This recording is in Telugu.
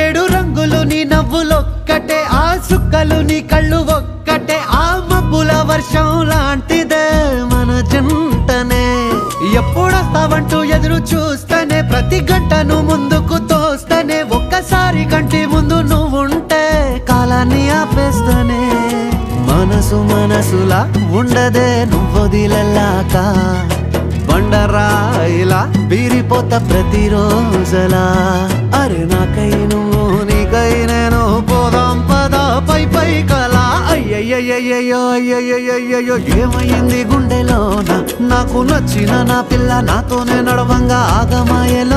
ఏడు రంగులు నీ నవ్వులొక్కటే, ఆ సుక్కలు నీ కళ్ళు ఒక్కటే, ఆ మబ్బుల వర్షం లాంటిదే మన జంటనే. ఎప్పుడొస్తావంటూ ఎదురు చూస్తేనే, ప్రతి గంటను ముందుకు తోస్తేనే, ఒక్కసారి కంటి ముందు నువ్వుంటే కాలాన్ని ఆపేస్తేనే. మనసు మనసులా ఉండదే నువ్వొదిలెళ్ళాక, బండరాయిలా బీరిపోత ప్రతిరోజలా. అరే నాకై నువ్వు నీకై నేను, పోదాం పదా పై పై కలా. అయ్యయ్యయ్యో అయ్యయ్యయ్యో ఏమైంది గుండెలోన, నాకు నచ్చిన నా పిల్ల నాతోనే నడవంగా ఆగమాయలో.